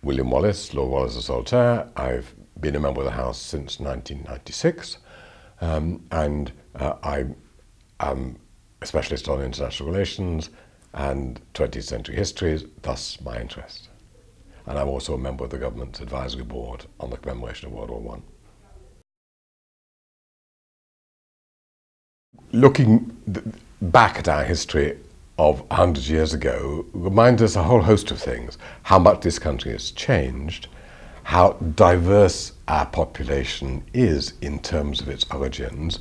William Wallace, Lord Wallace of Saltaire. I've been a member of the House since 1996, and I am a specialist on international relations and 20th century histories, thus my interest. And I'm also a member of the government's advisory board on the commemoration of World War I. Looking back at our history of 100 years ago reminds us a whole host of things. How much this country has changed, how diverse our population is in terms of its origins,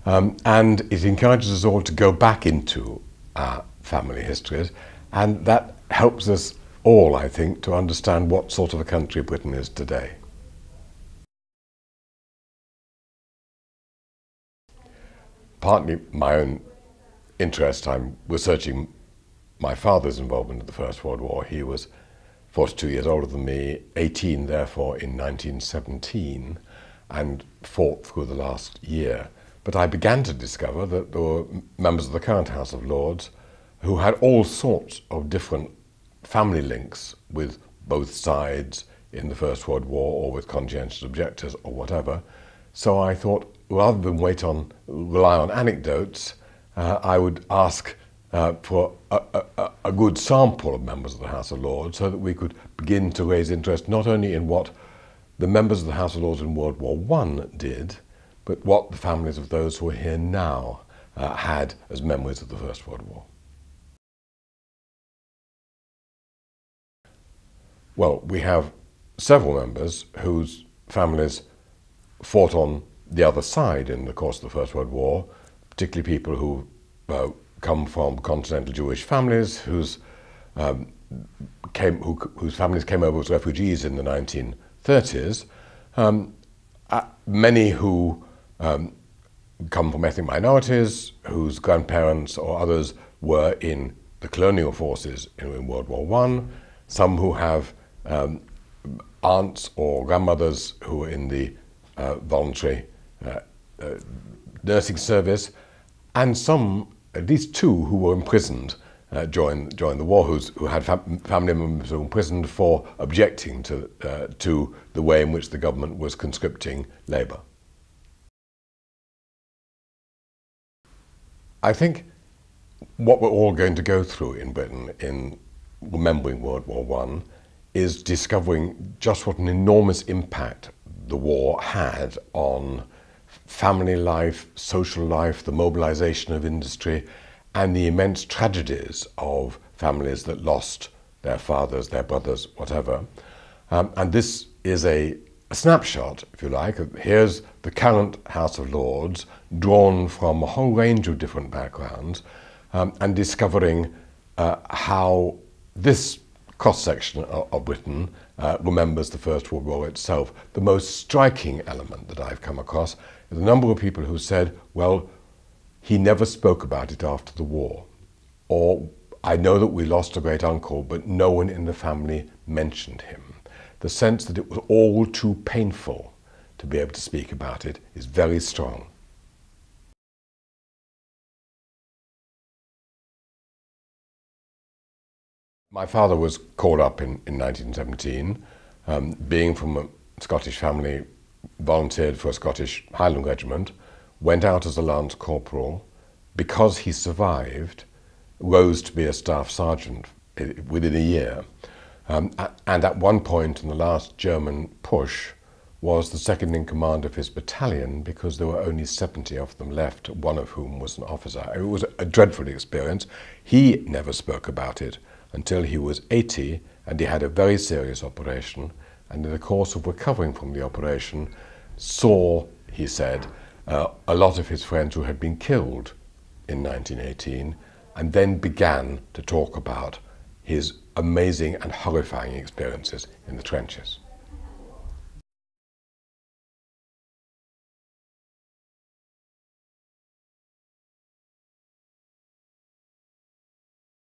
and it encourages us all to go back into our family histories, and that helps us all, I think, to understand what sort of a country Britain is today. Partly my own interest, I'm researching my father's involvement in the First World War. He was 42 years older than me, 18 therefore in 1917, and fought through the last year. But I began to discover that there were members of the current House of Lords who had all sorts of different family links with both sides in the First World War, or with conscientious objectors or whatever. So I thought, rather than rely on anecdotes, I would ask for a good sample of members of the House of Lords, so that we could begin to raise interest not only in what the members of the House of Lords in World War I did, but what the families of those who are here now had as memories of the First World War. Well, we have several members whose families fought on the other side in the course of the First World War, particularly people who come from continental Jewish families whose families came over as refugees in the 1930s, many who come from ethnic minorities, whose grandparents or others were in the colonial forces in World War I, some who have aunts or grandmothers who were in the voluntary nursing service, and some, at least two, who were imprisoned during the war, who had family members who were imprisoned for objecting to the way in which the government was conscripting labour. I think what we're all going to go through in Britain in remembering World War I is discovering just what an enormous impact the war had on family life, social life, the mobilization of industry, and the immense tragedies of families that lost their fathers, their brothers, whatever. And this is a snapshot, if you like. Here's the current House of Lords, drawn from a whole range of different backgrounds, and discovering how this cross-section of Britain remembers the First World War itself. The most striking element that I've come across is a number of people who said, well, he never spoke about it after the war. Or, I know that we lost a great uncle, but no one in the family mentioned him. The sense that it was all too painful to be able to speak about it is very strong. My father was called up in 1917, being from a Scottish family, volunteered for a Scottish Highland Regiment, went out as a Lance Corporal. Because he survived, rose to be a Staff Sergeant within a year. And at one point in the last German push, was the second in command of his battalion, because there were only 70 of them left, one of whom was an officer. It was a dreadful experience. He never spoke about it until he was 80, and he had a very serious operation, and in the course of recovering from the operation, saw, he said, a lot of his friends who had been killed in 1918, and then began to talk about his amazing and horrifying experiences in the trenches.